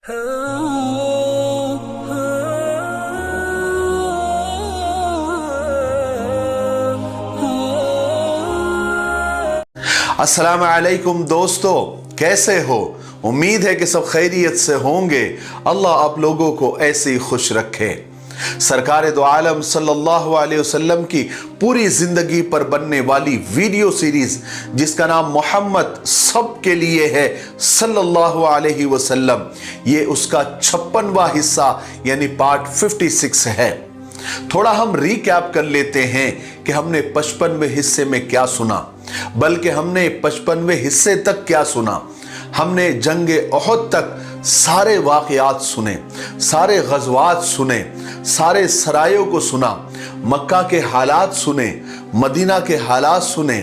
अस्सलाम वालेकुम दोस्तों, कैसे हो? उम्मीद है कि सब खैरियत से होंगे। अल्लाह आप लोगों को ऐसे ही खुश रखे। सरकार दो आलम सल्लल्लाहु अलैहि वसल्लम की पूरी जिंदगी पर बनने वाली वीडियो सीरीज जिसका नाम मोहम्मद सब के लिए है सल्लल्लाहु अलैहि वसल्लम, ये उसका 56वां हिस्सा यानी पार्ट 56 है। थोड़ा हम रिकैप कर लेते हैं कि हमने 55वें हिस्से में क्या सुना, बल्कि हमने 55वें हिस्से तक क्या सुना। हमने जंगे ओहद तक सारे वाक़यात सुने, सारे गज़वात सुने, सारे सरायों को सुना, मक्का के हालात सुने, मदीना के हालात सुने,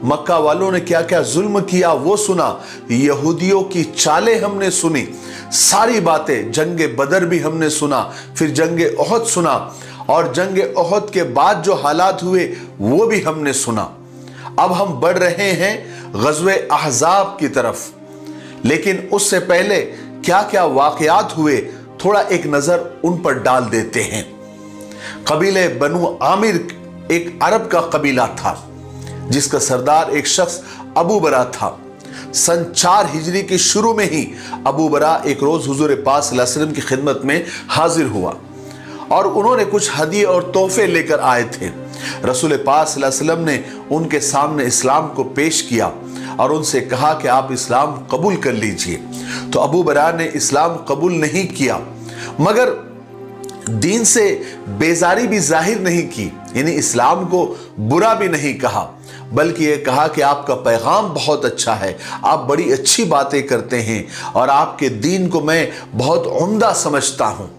मक्का वालों ने क्या क्या जुल्म किया वो सुना, यहूदियों की चालें हमने सुनी, सारी बातें। जंगे बदर भी हमने सुना, फिर जंगे ओहद सुना, और जंगे ओहद के बाद जो हालात हुए वो भी हमने सुना। अब हम बढ़ रहे हैं ग़ज़वे अहज़ाब की तरफ, लेकिन उससे पहले क्या क्या वाक़यात हुए थोड़ा एक नज़र उन पर डाल देते हैं। कबीले बनु आमिर एक अरब का कबीला था जिसका सरदार एक शख्स अबू बरा था। सन 4 हिजरी के शुरू में ही अबू बरा एक रोज़ हुज़ूर पाक सल्लल्लाहु अलैहि वसल्लम की खिदमत में हाजिर हुआ और उन्होंने कुछ हदिये और तोहफे लेकर आए थे। रसूल पाक सल्लल्लाहु अलैहि वसल्लम ने उनके सामने इस्लाम को पेश किया और उनसे कहा कि आप इस्लाम कबूल कर लीजिए। तो अबू बरा ने इस्लाम कबूल नहीं किया, मगर दीन से बेजारी भी जाहिर नहीं की, यानी इस्लाम को बुरा भी नहीं कहा, बल्कि ये कहा कि आपका पैगाम बहुत अच्छा है, आप बड़ी अच्छी बातें करते हैं और आपके दीन को मैं बहुत उम्दा समझता हूँ,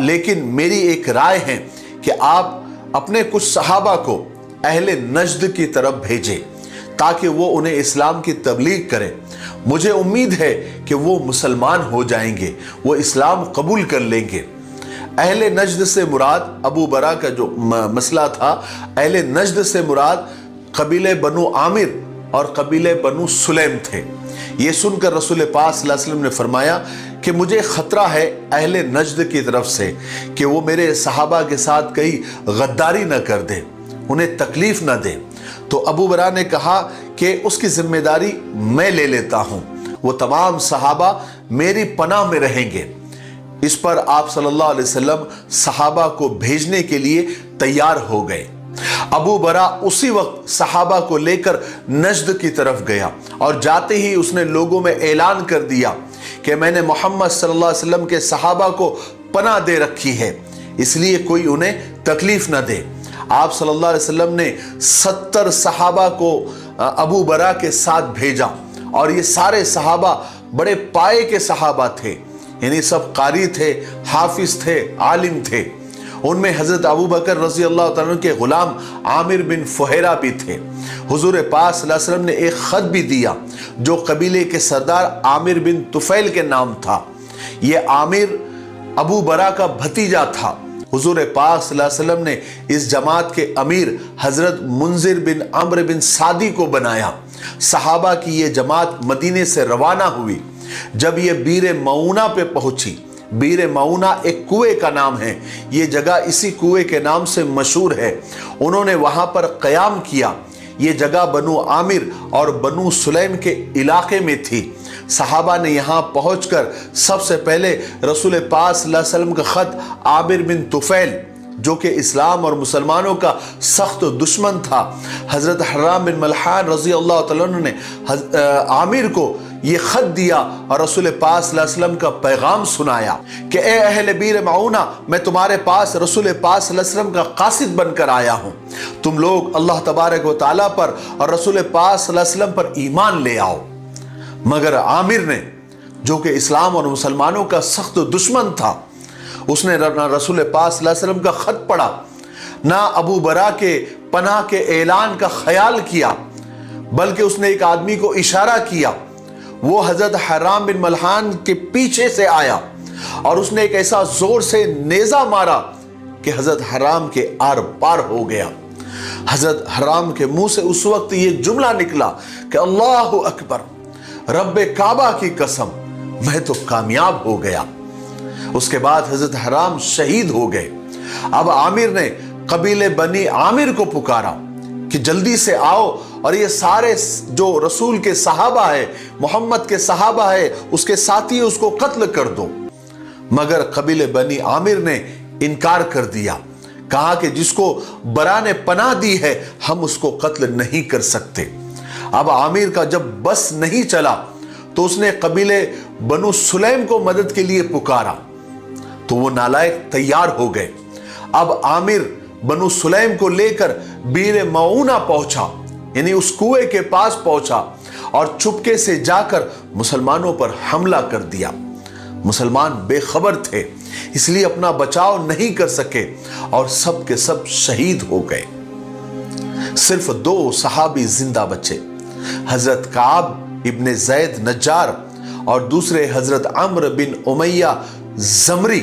लेकिन मेरी एक राय है कि आप अपने कुछ सहाबा को अहले नज्द की तरफ भेजें ताकि वो उन्हें इस्लाम की तबलीग करें। मुझे उम्मीद है कि वो मुसलमान हो जाएंगे, वो इस्लाम कबूल कर लेंगे। अहले नज्द से मुराद अबू बरा का जो मसला था, अहले नज्द से मुराद कबीले बनु आमिर और कबीले बनु सुलैम थे। ये सुनकर रसूल पाक सल्लल्लाहु अलैहि वसल्लम ने फरमाया कि मुझे खतरा है अहले नज्द की तरफ से कि वो मेरे सहाबा के साथ कहीं गद्दारी न कर दे, उन्हें तकलीफ न दे। तो अबू बरा ने कहा कि उसकी जिम्मेदारी मैं ले लेता हूं, वो तमाम सहाबा मेरी पनाह में रहेंगे। इस पर आप सल्लल्लाहु अलैहि वसल्लम सहाबा को भेजने के लिए तैयार हो गए। अबू बरा उसी वक्त सहाबा को लेकर नज्द की तरफ गया और जाते ही उसने लोगों में ऐलान कर दिया कि मैंने मोहम्मद सल्लल्लाहु अलैहि वसल्लम के सहाबा को पनाह दे रखी है, इसलिए कोई उन्हें तकलीफ न दे। आप सल्लल्लाहु अलैहि वसल्लम ने 70 सहाबा को अबू बरा के साथ भेजा और ये सारे सहाबा बड़े पाए के सहाबा थे, यानी सब कारी थे, हाफिज थे, आलिम थे। उनमें हजरत अबू बकर रजी अल्लाह तआला के गुलाम आमिर बिन फुहैरा भी थे। हुजूर पाक सल्लल्लाहु अलैहि वसल्लम ने एक खत भी दिया जो कबीले के सरदार आमिर बिन तुफैल के नाम था। ये आमिर अबू बरा का भतीजा था। हुजूर पाक सल्लल्लाहु अलैहि वसल्लम ने इस जमात के अमीर हजरत मुंजिर बिन अम्र बिन सादी को बनाया। सहाबा की ये जमात मदीने से रवाना हुई। जब ये बीर मऊना पे पहुंची, बीर मऊना एक कुएं का नाम है, ये जगह इसी कुएं के नाम से मशहूर है। उन्होंने वहां पर क़याम किया। ये जगह बनु आमिर और बनु सुलैम के इलाके में थी। सहाबा ने यहाँ पहुंचकर सबसे पहले रसूल पाक सल्लल्लाहु अलैहि वसल्लम का ख़त आमिर बिन तुफैल, जो कि इस्लाम और मुसलमानों का सख्त दुश्मन था, हज़रत हर्राम बिन मल्हान रज़ी अल्लाह तआला अन्हु ने आमिर को ये ख़त दिया और रसूल पाक सल्लल्लाहु अलैहि वसल्लम का पैगाम सुनाया कि ए अहले बीर मऊना, मैं तुम्हारे पास रसूल पाक सल्लल्लाहु अलैहि वसल्लम का कासिद बनकर आया हूँ। तुम लोग अल्लाह तबारक व तआला पर और रसूल पाक सल्लल्लाहु अलैहि वसल्लम पर ईमान ले आओ। मगर आमिर ने, जो कि इस्लाम और मुसलमानों का सख्त दुश्मन था, उसने ना रसूल पाक सल्लल्लाहु अलैहि वसल्लम का ख़त पढ़ा, ना अबू बरा के पनाह के ऐलान का ख्याल किया, बल्कि उसने एक आदमी को इशारा किया। वो हज़रत हर्राम बिन मल्हान के पीछे से आया और उसने एक ऐसा जोर से नेज़ा मारा कि हज़रत हर्राम के आर पार हो गया। हज़रत हर्राम के मुंह से उस वक्त ये जुमला निकला कि अल्लाहु अकबर, रब्बे काबा की कसम, मैं तो कामयाब हो गया। उसके बाद हजरत हराम शहीद हो गए। अब आमिर ने कबीले बनी आमिर को पुकारा कि जल्दी से आओ और ये सारे जो रसूल के सहाबा है, मोहम्मद के सहाबा है, उसके साथी उसको कत्ल कर दो। मगर कबीले बनी आमिर ने इनकार कर दिया, कहा कि जिसको बरा ने पनाह दी है हम उसको कत्ल नहीं कर सकते। अब आमिर का जब बस नहीं चला तो उसने कबीले बनु सुलैम को मदद के लिए पुकारा, तो वो नालायक तैयार हो गए। अब आमिर बनु सुलैम को लेकर बीर मऊना पहुंचा, यानी उस कुएं के पास पहुंचा और चुपके से जाकर मुसलमानों पर हमला कर दिया। मुसलमान बेखबर थे, इसलिए अपना बचाव नहीं कर सके और सब के सब शहीद हो गए। सिर्फ 2 सहाबी जिंदा बचे, हजरत काब इब्ने जैद नज्जार और दूसरे हजरत अम्र बिन उमैया जमरी।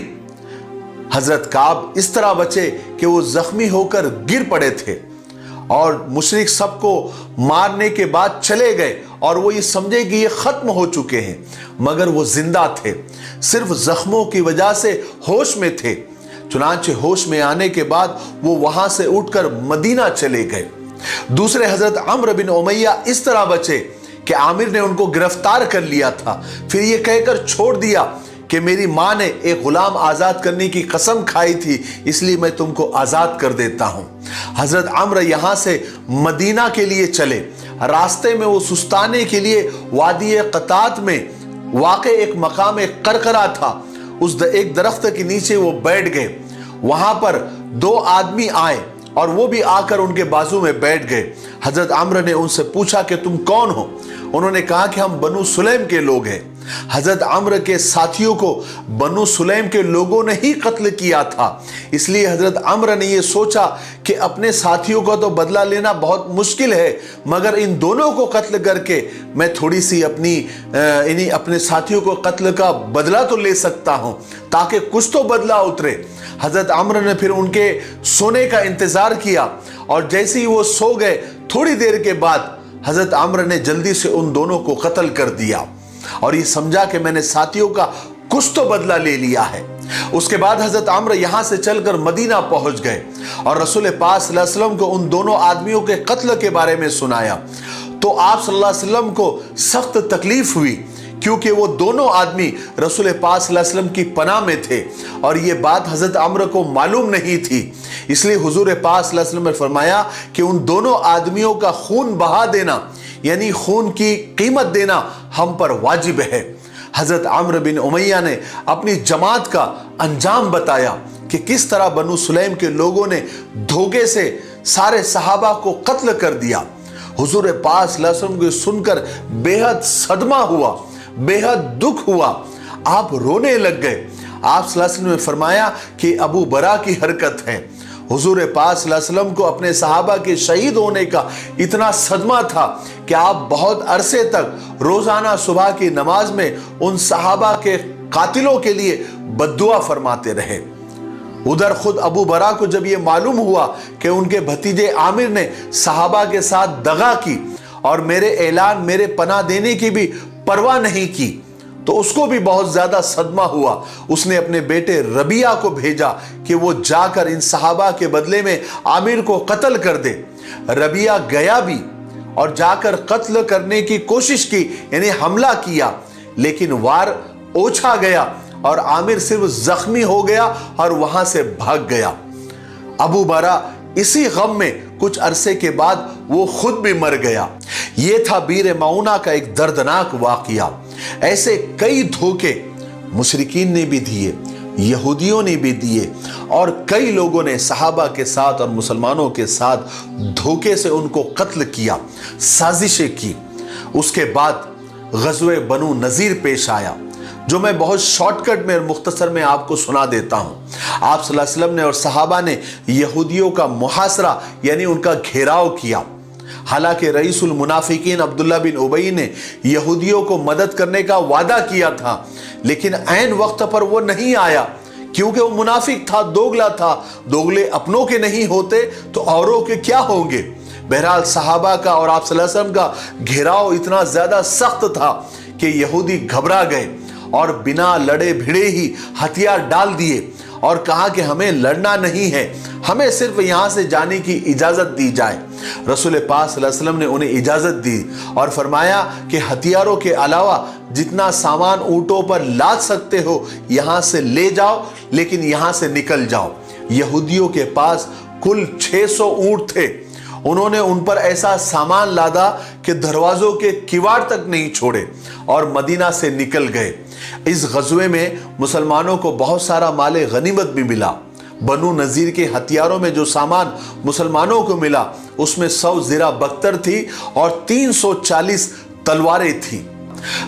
हजरत काब इस तरह बचे कि वो जख्मी होकर गिर पड़े थे और मुशरिक सबको मारने के बाद चले गए और वो ये समझे कि ये खत्म हो चुके हैं, मगर वो जिंदा थे, सिर्फ जख्मों की वजह से होश में थे। चुनांचे होश में आने के बाद वो वहां से उठकर मदीना चले गए। दूसरे हजरत अम्र बिन उमैया इस तरह बचे कि आमिर ने उनको गिरफ्तार कर लिया था, फिर ये कहकर छोड़ दिया कि मेरी माँ ने एक गुलाम आज़ाद करने की कसम खाई थी, इसलिए मैं तुमको आज़ाद कर देता हूँ। हजरत अम्र यहाँ से मदीना के लिए चले। रास्ते में वो सुस्ताने के लिए वादी कतात में वाक़े एक मकाम करकरा था, उस एक दरख्त के नीचे वो बैठ गए। वहाँ पर 2 आदमी आए और वो भी आकर उनके बाजू में बैठ गए। हजरत अम्र ने उनसे पूछा कि तुम कौन हो? उन्होंने कहा कि हम बनु सुलैम के लोग हैं। हजरत अम्र के साथियों को बनु सुलैम के लोगों ने ही कत्ल किया था, इसलिए हजरत अम्र ने यह सोचा कि अपने साथियों का तो बदला लेना बहुत मुश्किल है, मगर इन दोनों को कत्ल करके मैं थोड़ी सी अपने साथियों को कत्ल का बदला तो ले सकता हूं, ताकि कुछ तो बदला उतरे। हजरत अम्र ने फिर उनके सोने का इंतजार किया और जैसे ही वो सो गए, थोड़ी देर के बाद हजरत अम्र ने जल्दी से उन दोनों को कत्ल कर दिया और ये समझा कि मैंने साथियों का कुछ तो बदला ले लिया है। उसके बाद हजरत अम्र यहां से चलकर मदीना पहुंच गए और रसूल पाक सल्लल्लाहु अलैहि वसल्लम को उन दोनों आदमियों के कत्ल के बारे में सुनाया। तो आप सल्लल्लाहु अलैहि वसल्लम को सख्त तकलीफ हुई, क्योंकि वो दोनों आदमी रसूल पाक सल्लल्लाहु अलैहि वसल्लम की पनाह में थे और ये बात हजरत अम्र को मालूम नहीं थी। इसलिए हुजूर पाक सल्लल्लाहु अलैहि वसल्लम ने फरमाया कि उन दोनों आदमियों का खून बहा देना, यानी खून की कीमत देना हम पर वाजिब है। हजरत अम्र बिन उमैया ने अपनी जमात का अंजाम बताया कि किस तरह बनु सुलैम के लोगों ने धोखे से सारे सहाबा को कत्ल कर दिया। हुजूर पाक सल्लल्लाहु अलैहि वसल्लम को सुनकर बेहद सदमा हुआ, बेहद दुख हुआ, आप रोने लग गए। आप सल्लल्लाहु अलैहि वसल्लम ने फरमाया कि अबू बरा की हरकत है। हुजूर पाक सल्लल्लाहु अलैहि वसल्लम को अपने सहाबा के शहीद होने का इतना सदमा था कि आप बहुत अरसे तक रोजाना सुबह की नमाज में उन सहाबा के कातिलों के लिए बद्दुआ फरमाते रहे। उधर खुद अबू बरा को जब ये मालूम हुआ कि उनके भतीजे आमिर ने सहाबा के साथ दगा की और मेरे ऐलान, मेरे पनाह देने की भी परवाह नहीं की, तो उसको भी बहुत ज्यादा सदमा हुआ। उसने अपने बेटे रबिया को भेजा कि वो जाकर इन सहाबा के बदले में आमिर को कत्ल कर दे। रबिया गया भी और जाकर कत्ल करने की कोशिश की, यानी हमला किया, लेकिन वार ओछा गया और आमिर सिर्फ जख्मी हो गया और वहां से भाग गया। अबू बरा इसी गम में कुछ अरसे के बाद वो खुद भी मर गया। ये था बीर मऊना का एक दर्दनाक वाकया। ऐसे कई धोखे मुशरिकीन ने भी दिए, यहूदियों ने भी दिए और कई लोगों ने सहाबा के साथ और मुसलमानों के साथ धोखे से उनको कत्ल किया, साजिशें की। उसके बाद गज़वे बनु नज़ीर पेश आया, जो मैं बहुत शॉर्टकट में और मुख्तसर में आपको सुना देता हूं। आप सल्लल्लाहु अलैहि वसल्लम ने और सहाबा ने यहूदियों का मुहासरा, यानी उनका घेराव किया। हालांकि रईसुल मुनाफिकीन अब्दुल्ला बिन उबई ने यहूदियों को मदद करने का वादा किया था, लेकिन ऐन वक्त पर वो नहीं आया, क्योंकि वो मुनाफिक था, दोगला था। दोगले अपनों के नहीं होते तो औरों के क्या होंगे। बहरहाल सहाबा का और आप सल्लल्लाहु अलैहि वसल्लम का घेराव इतना ज्यादा सख्त था कि यहूदी घबरा गए और बिना लड़े भिड़े ही हथियार डाल दिए और कहा कि हमें लड़ना नहीं है, हमें सिर्फ यहाँ से जाने की इजाज़त दी जाए। रसूल पाक सल्लल्लाहु अलैहि वसल्लम ने उन्हें इजाज़त दी और फरमाया कि हथियारों के अलावा जितना सामान ऊँटों पर लाद सकते हो यहाँ से ले जाओ, लेकिन यहाँ से निकल जाओ। यहूदियों के पास कुल 600 ऊँट थे। उन्होंने उन पर ऐसा सामान लादा कि दरवाजों के किवाड़ तक नहीं छोड़े और मदीना से निकल गए। इस गज़वे में मुसलमानों को बहुत सारा माले गनीमत भी मिला। बनु नज़ीर के हथियारों में जो सामान मुसलमानों को मिला उसमें 100 ज़िरा बख्तर थी और 340 तलवारें थी।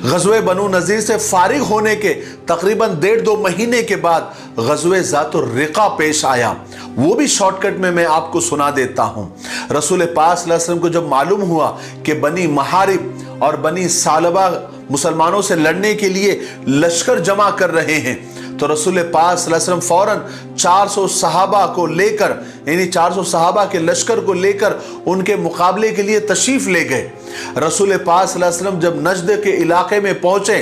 गज़वे बनु नज़ीर से फारिग होने के तकरीबन 1.5-2 महीने के बाद गज़वे ज़ातुर रिक़ा पेश आया। वो भी शॉर्टकट में मैं आपको सुना देता हूँ। रसूल पाक सल्लल्लाहु अलैहि वसल्लम को जब मालूम हुआ कि बनी महारिब और बनी सालबा मुसलमानों से लड़ने के लिए लश्कर जमा कर रहे हैं, तो रसूल पाक सल्लल्लाहु अलैहि वसल्लम फौरन 400 सहाबा को लेकर, यानी 400 सहाबा के लश्कर को लेकर उनके मुकाबले के लिए तशरीफ ले गए। रसूल पाक सल्लल्लाहु अलैहि वसल्लम जब नजद के इलाके में पहुंचे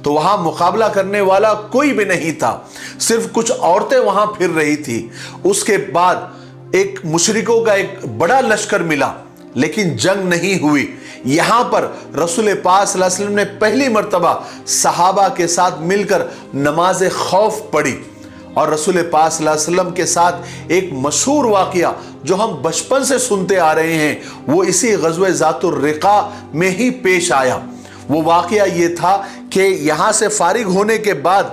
तो वहां मुकाबला करने वाला कोई भी नहीं था, सिर्फ कुछ औरतें वहां फिर रही थी। उसके बाद एक मुशरिकों का एक बड़ा लश्कर मिला, लेकिन जंग नहीं हुई। यहां पर रसूल पाक सल्लल्लाहु अलैहि वसल्लम ने पहली मर्तबा सहाबा के साथ मिलकर नमाज खौफ पढ़ी और रसूल पाक सल्लल्लाहु अलैहि वसल्लम के साथ एक मशहूर वाक़या जो हम बचपन से सुनते आ रहे हैं, वो इसी गज़वे ज़ातुर रिक़ा में ही पेश आया। वो वाक़या ये था कि यहाँ से फारिग होने के बाद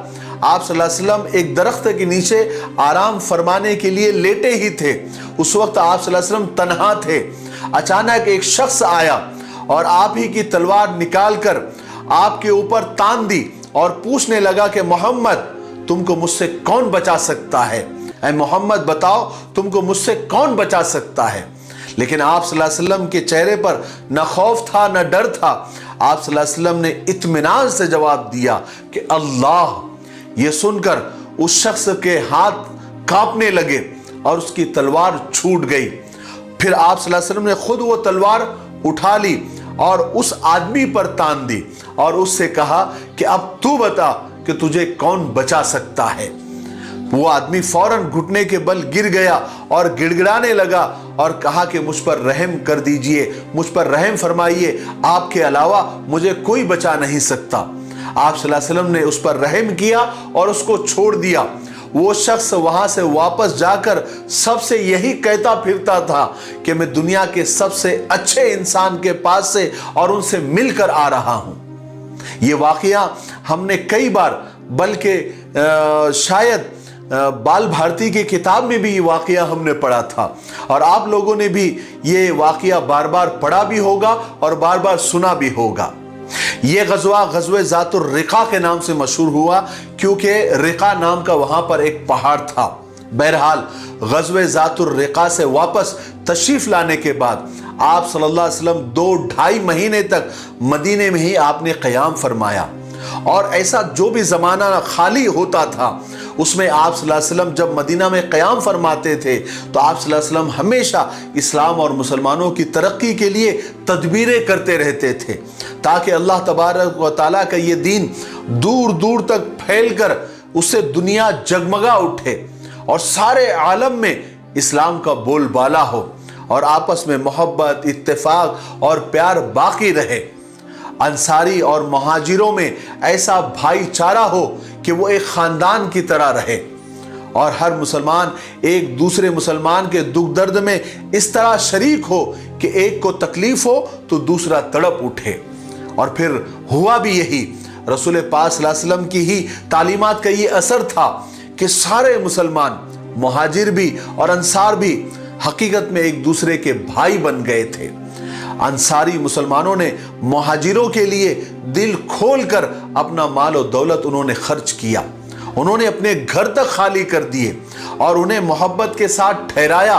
आप सल्लल्लाहु अलैहि वसल्लम एक दरख्त के नीचे आराम फरमाने के लिए लेटे ही थे। उस वक्त आप सल्लल्लाहु अलैहि वसल्लम तन्हा थे। अचानक एक शख्स आया और आप ही की तलवार निकालकर आपके ऊपर तान दी और पूछने लगा कि मोहम्मद, तुमको मुझसे कौन बचा सकता है? ऐ मोहम्मद बताओ, तुमको मुझसे कौन बचा सकता है? लेकिन आप सल्लल्लाहु अलैहि वसल्लम के चेहरे पर न खौफ था न डर था। आप सल्लल्लाहु अलैहि वसल्लम ने इत्मीनान से जवाब दिया कि अल्लाह। ये सुनकर उस शख्स के हाथ कांपने लगे और उसकी तलवार छूट गई। फिर आप सल्लल्लाहु अलैहि वसल्लम ने खुद वो तलवार उठा ली और उस आदमी पर तान दी और उससे कहा कि अब तू बता कि तुझे कौन बचा सकता है। वो आदमी फौरन घुटने के बल गिर गया और गिड़गिड़ाने लगा और कहा कि मुझ पर रहम कर दीजिए, मुझ पर रहम फरमाइए, आपके अलावा मुझे कोई बचा नहीं सकता। आप सल्लल्लाहु अलैहि वसल्लम ने उस पर रहम किया और उसको छोड़ दिया। वो शख्स वहां से वापस जाकर सबसे यही कहता फिरता था कि मैं दुनिया के सबसे अच्छे इंसान के पास से और उनसे मिलकर आ रहा हूं। ये वाकया हमने कई बार, बल्कि शायद बाल भारती की किताब में भी ये वाकया हमने पढ़ा था और आप लोगों ने भी ये वाकया बार बार पढ़ा भी होगा और बार बार सुना भी होगा। ये गज़वा गज़वे ज़ातुर रिक़ा के नाम से मशहूर हुआ क्योंकि रिक़ा नाम का वहां पर एक पहाड़ था। बहरहाल गज़वे ज़ातुर रिक़ा से वापस तशरीफ लाने के बाद आप सल्लल्लाहु अलैहि वसल्लम 2-2.5 महीने तक मदीने में ही आपने क़याम फरमाया और ऐसा जो भी ज़माना खाली होता था उसमें आप सल्लल्लाहु अलैहि वसल्लम जब मदीना में क़याम फरमाते थे तो आप सल्लल्लाहु अलैहि वसल्लम हमेशा इस्लाम और मुसलमानों की तरक्की के लिए तदबीरें करते रहते थे ताकि अल्लाह तबारक व तआला का ये दीन दूर दूर तक फैल कर उससे दुनिया जगमगा उठे और सारे आलम में इस्लाम का बोलबाला हो और आपस में मोहब्बत, इत्तेफाक और प्यार बाकी रहे। अंसारी और मुहाजिरों में ऐसा भाईचारा हो कि वो एक खानदान की तरह रहे और हर मुसलमान एक दूसरे मुसलमान के दुख दर्द में इस तरह शरीक हो कि एक को तकलीफ हो तो दूसरा तड़प उठे। और फिर हुआ भी यही। रसूल पाक सल्लल्लाहु अलैहि वसल्लम की ही तालीमात का ये असर था कि सारे मुसलमान, मुहाजिर भी और अंसार भी हकीकत में एक दूसरे के भाई बन गए थे। अंसारी मुसलमानों ने मुहाजिरों के लिए दिल खोलकर अपना माल और दौलत उन्होंने खर्च किया। उन्होंने अपने घर तक खाली कर दिए और उन्हें मोहब्बत के साथ ठहराया।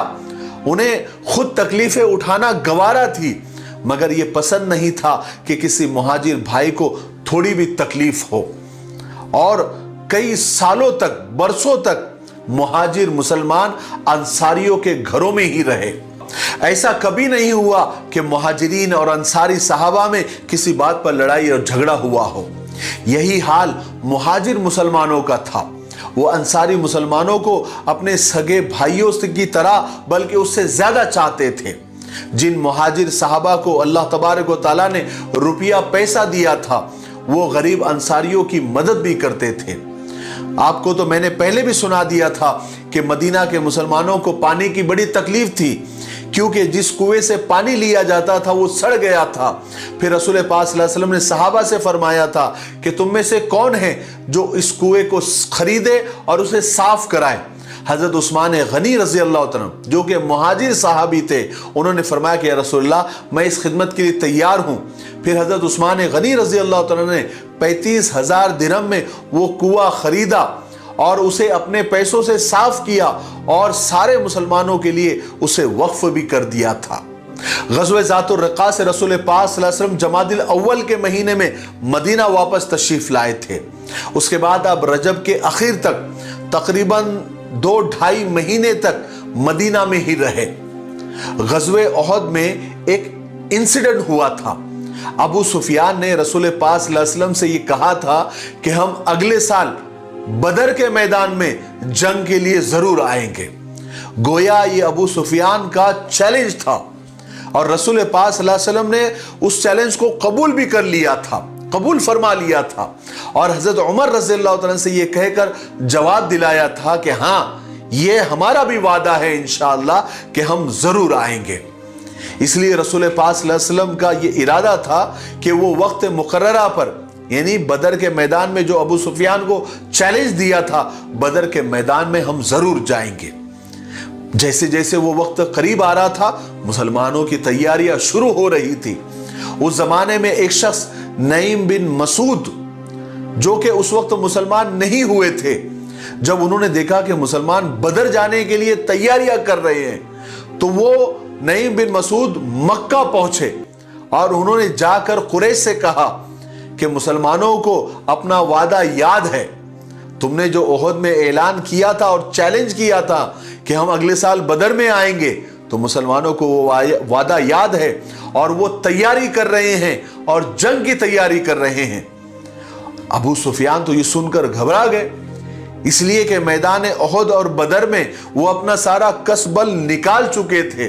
उन्हें खुद तकलीफें उठाना गवारा थी, मगर यह पसंद नहीं था कि किसी मुहाजिर भाई को थोड़ी भी तकलीफ हो। और कई सालों तक, बरसों तक मुहाजिर मुसलमान अंसारियों के घरों में ही रहे। ऐसा कभी नहीं हुआ कि मुहाजिरीन और अंसारी सहाबा में किसी बात पर लड़ाई और झगड़ा हुआ हो। यही हाल मुहाजिर मुसलमानों का था। वो अंसारी मुसलमानों को अपने सगे भाइयों की तरह बल्कि उससे ज्यादा चाहते थे। जिन मुहाजिर सहाबा को अल्लाह तबारक व तआला ने रुपया पैसा दिया था, वो गरीब अंसारियों की मदद भी करते थे। आपको तो मैंने पहले भी सुना दिया था कि मदीना के मुसलमानों को पानी की बड़ी तकलीफ थी, क्योंकि जिस कुएं से पानी लिया जाता था वो सड़ गया था। फिर रसूल पाक सल्लल्लाहु अलैहि वसल्लम ने सहाबा से फरमाया था कि तुम में से कौन है जो इस कुएं को खरीदे और उसे साफ कराए। हजरत उस्मान गनी रजी अल्लाह तआला जो कि मुहाजिर साहबी थे, उन्होंने फरमाया कि या रसूलल्लाह मैं इस खिदमत के लिए तैयार हूँ। फिर हजरत उस्मान गनी रजी अल्लाह तआला ने 35,000 दिरहम में वो कुआं खरीदा और उसे अपने पैसों से साफ किया और सारे मुसलमानों के लिए उसे वक्फ भी कर दिया था। ग़ज़वे ज़ातुर रिक़ा से रसूल पाक सल्लल्लाहु अलैहि वसल्लम जमादिल अव्वल के महीने में मदीना वापस तशरीफ लाए थे। उसके बाद अब रजब के आखिर तक तकरीबन 2-2.5 महीने तक मदीना में ही रहे। ग़ज़वे उहद में एक इंसिडेंट हुआ था। अबू सुफियान ने रसूल पाक सल्लल्लाहु अलैहि वसल्लम से ये कहा था कि हम अगले साल बदर के मैदान में जंग के लिए जरूर आएंगे। गोया ये अबू सुफियान का चैलेंज था और रसूल पाक सल्लल्लाहु अलैहि वसल्लम ने उस चैलेंज को कबूल भी कर लिया था, कबूल फरमा लिया था और हजरत उमर रज़ी अल्लाह तआला से ये कहकर जवाब दिलाया था कि हाँ, ये हमारा भी वादा है इंशाअल्लाह कि हम जरूर आएंगे। इसलिए रसूल पाक सल्लल्लाहु अलैहि वसल्लम का ये इरादा था कि वो वक्त मुकर्ररा पर, यानी बदर के मैदान में जो अबू सुफियान को चैलेंज दिया था, बदर के मैदान में हम जरूर जाएंगे। जैसे जैसे वो वक्त करीब आ रहा था, मुसलमानों की तैयारियां शुरू हो रही थी। उस जमाने में एक शख्स नईम बिन मसूद, जो कि उस वक्त मुसलमान नहीं हुए थे, जब उन्होंने देखा कि मुसलमान बदर जाने के लिए तैयारियां कर रहे हैं, तो वो नईम बिन मसूद मक्का पहुंचे और उन्होंने जाकर कुरैश से कहा कि मुसलमानों को अपना वादा याद है, तुमने जो ओहद में ऐलान किया था और चैलेंज किया था कि हम अगले साल बदर में आएंगे, तो मुसलमानों को वो वादा याद है और वो तैयारी कर रहे हैं और जंग की तैयारी कर रहे हैं। अबू सुफियान तो ये सुनकर घबरा गए, इसलिए कि मैदान ओहद और बदर में वो अपना सारा कसबल निकाल चुके थे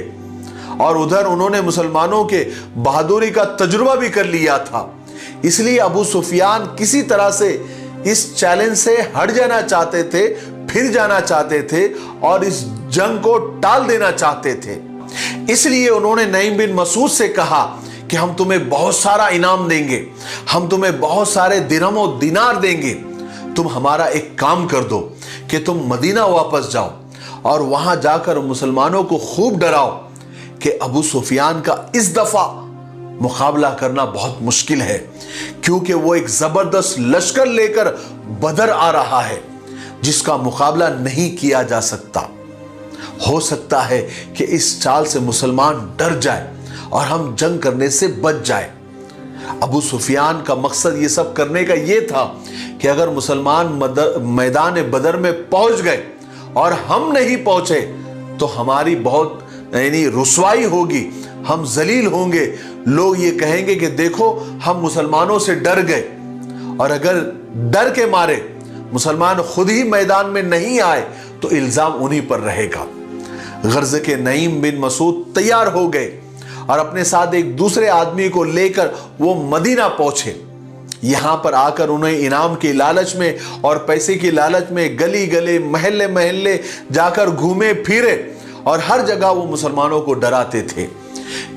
और उधर उन्होंने मुसलमानों के बहादुरी का तजुर्बा भी कर लिया था। इसलिए अबू सुफियान किसी तरह से इस चैलेंज से हट जाना चाहते थे, फिर जाना चाहते थे और इस जंग को टाल देना चाहते थे। इसलिए उन्होंने नईम बिन मसूद से कहा कि हम तुम्हें बहुत सारा इनाम देंगे, हम तुम्हें बहुत सारे दिरहम और दिनार देंगे, तुम हमारा एक काम कर दो कि तुम मदीना वापस जाओ और वहां जाकर मुसलमानों को खूब डराओ कि अबू सुफियान का इस दफा मुकाबला करना बहुत मुश्किल है, क्योंकि वो एक जबरदस्त लश्कर लेकर बदर आ रहा है जिसका मुकाबला नहीं किया जा सकता। हो सकता है कि इस चाल से मुसलमान डर जाए और हम जंग करने से बच जाए। अबू सुफियान का मकसद ये सब करने का ये था कि अगर मुसलमान मैदान बदर में पहुंच गए और हम नहीं पहुंचे तो हमारी बहुत यानी रुसवाई होगी, हम जलील होंगे, लोग ये कहेंगे कि देखो हम मुसलमानों से डर गए, और अगर डर के मारे मुसलमान खुद ही मैदान में नहीं आए तो इल्जाम उन्हीं पर रहेगा। गर्ज के नईम बिन मसूद तैयार हो गए और अपने साथ एक दूसरे आदमी को लेकर वो मदीना पहुंचे। यहां पर आकर उन्हें इनाम के लालच में और पैसे की लालच में गली गले महल्ले महल्ले जाकर घूमे फिरे और हर जगह वो मुसलमानों को डराते थे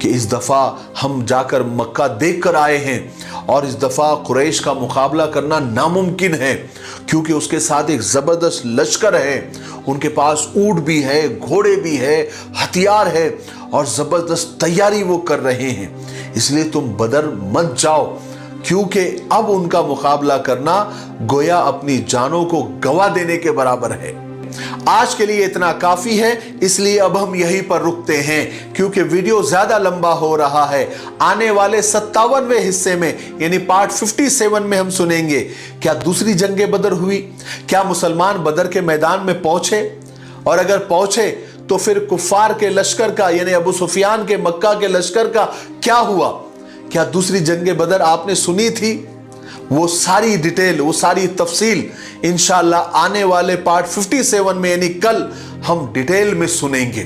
कि इस दफा हम जाकर मक्का देख कर आए हैं और इस दफा कुरैश का मुकाबला करना नामुमकिन है, क्योंकि उसके साथ एक जबरदस्त लश्कर है, उनके पास ऊंट भी है, घोड़े भी है, हथियार है और जबरदस्त तैयारी वो कर रहे हैं, इसलिए तुम बदर मत जाओ, क्योंकि अब उनका मुकाबला करना गोया अपनी जानों को गवा देने के बराबर है। आज के लिए इतना काफी है, इसलिए अब हम यहीं पर रुकते हैं, क्योंकि वीडियो ज्यादा लंबा हो रहा है। आने वाले 57वें हिस्से में यानी पार्ट 57 में हम सुनेंगे क्या दूसरी जंगे बदर हुई, क्या मुसलमान बदर के मैदान में पहुंचे, और अगर पहुंचे तो फिर कुफार के लश्कर का यानी अबू सुफियान के मक्का के लश्कर का क्या हुआ। क्या दूसरी जंगे बदर आपने सुनी थी, वो सारी डिटेल, वो सारी तफसील इंशाअल्लाह आने वाले पार्ट 57 में यानी कल हम डिटेल में सुनेंगे।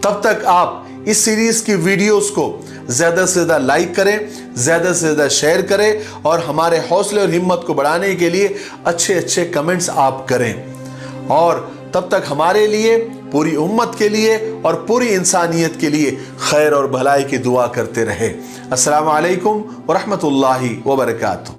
तब तक आप इस सीरीज की वीडियोस को ज्यादा से ज्यादा लाइक करें, ज्यादा से ज्यादा शेयर करें और हमारे हौसले और हिम्मत को बढ़ाने के लिए अच्छे अच्छे कमेंट्स आप करें। और तब तक हमारे लिए, पूरी उम्मत के लिए और पूरी इंसानियत के लिए खैर और भलाई की दुआ करते रहे। अस्सलामु अलैकुम व रहमतुल्लाहि व बरकातुहू।